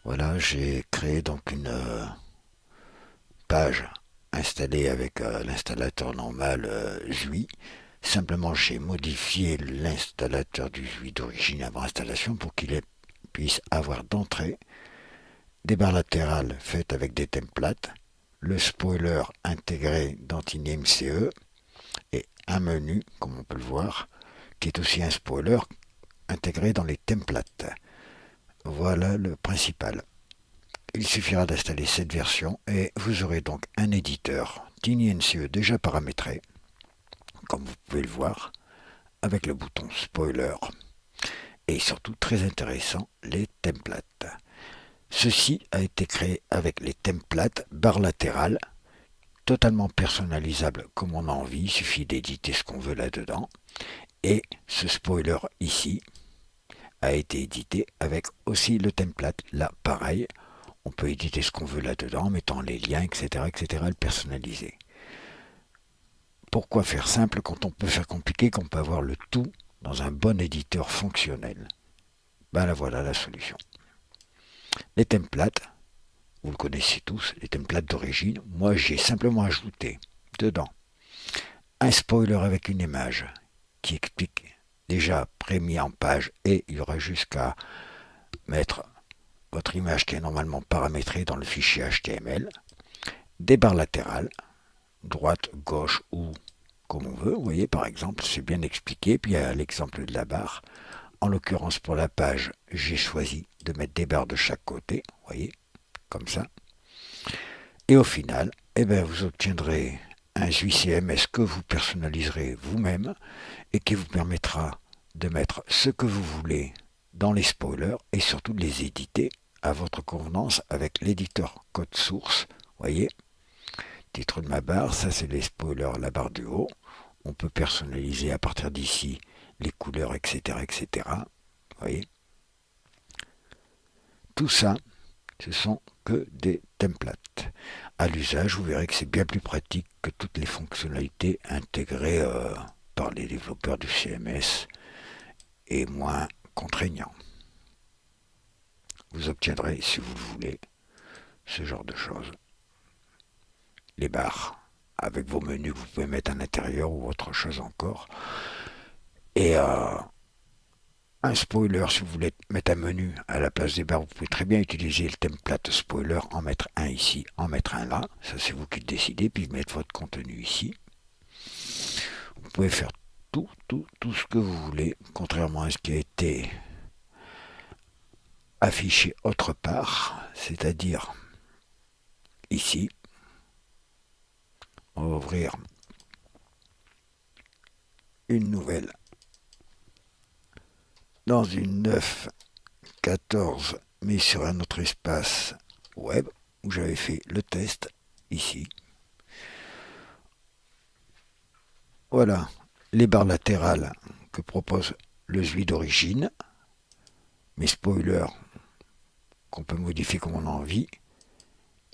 Voilà, j'ai créé donc une page installée avec l'installateur normal Jui. Simplement, j'ai modifié l'installateur du Jui d'origine avant installation pour qu'il puisse avoir d'entrée des barres latérales faites avec des templates, le spoiler intégré dans TinyMCE et un menu, comme on peut le voir, qui est aussi un spoiler intégré dans les templates. Voilà le principal. Il suffira d'installer cette version et vous aurez donc un éditeur TinyNCE déjà paramétré, comme vous pouvez le voir, avec le bouton spoiler et surtout très intéressant, les templates. Ceci a été créé avec les templates barres latérales, totalement personnalisables comme on a envie, il suffit d'éditer ce qu'on veut là-dedans. Et ce spoiler ici a été édité avec aussi le template. Là, pareil, on peut éditer ce qu'on veut là-dedans, en mettant les liens, etc., le personnaliser. Pourquoi faire simple quand on peut faire compliqué, qu'on peut avoir le tout dans un bon éditeur fonctionnel? Ben là, voilà la solution. Les templates, vous le connaissez tous, les templates d'origine. Moi, j'ai simplement ajouté dedans un spoiler avec une image qui explique déjà prémis en page et il y aura jusqu'à mettre votre image qui est normalement paramétrée dans le fichier HTML, des barres latérales, droite, gauche ou comme on veut. Vous voyez, par exemple, c'est bien expliqué. Puis il y a l'exemple de la barre. En l'occurrence, pour la page, j'ai choisi de mettre des barres de chaque côté. Vous voyez, comme ça. Et au final, eh bien, vous obtiendrez un SUI CMS que vous personnaliserez vous-même et qui vous permettra de mettre ce que vous voulez dans les spoilers et surtout de les éditer à votre convenance avec l'éditeur code source. Vous voyez, titre de ma barre, ça c'est les spoilers, la barre du haut. On peut personnaliser à partir d'ici les couleurs, etc. Vous voyez, tout ça, ce sont que des templates. À l'usage, vous verrez que c'est bien plus pratique que toutes les fonctionnalités intégrées par les développeurs du CMS et moins contraignant. Vous obtiendrez, si vous le voulez, ce genre de choses. Les barres, avec vos menus que vous pouvez mettre à l'intérieur ou autre chose encore. Et un spoiler, si vous voulez mettre un menu à la place des barres, vous pouvez très bien utiliser le template spoiler, en mettre un ici, en mettre un là. Ça, c'est vous qui le décidez, puis mettre votre contenu ici. Vous pouvez faire tout ce que vous voulez, contrairement à ce qui a été affiché autre part, c'est-à-dire ici. On va ouvrir une nouvelle dans une 9.14, mais sur un autre espace web où j'avais fait le test ici. Voilà les barres latérales que propose le SUI d'origine, mes spoilers qu'on peut modifier comme on a envie,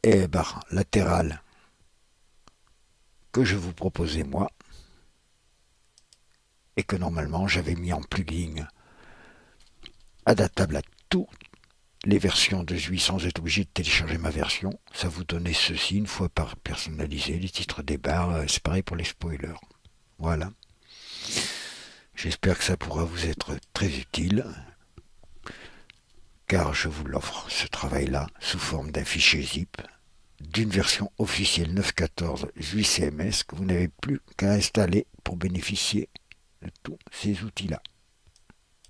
et les barres latérales que je vous proposais moi, et que normalement j'avais mis en plugin adaptable à toutes les versions de SUI sans être obligé de télécharger ma version. Ça vous donnait ceci une fois par personnalisé, les titres des barres, c'est pareil pour les spoilers. Voilà. J'espère que ça pourra vous être très utile, car je vous l'offre, ce travail-là, sous forme d'un fichier zip, d'une version officielle 9.14 SUI CMS que vous n'avez plus qu'à installer pour bénéficier de tous ces outils-là.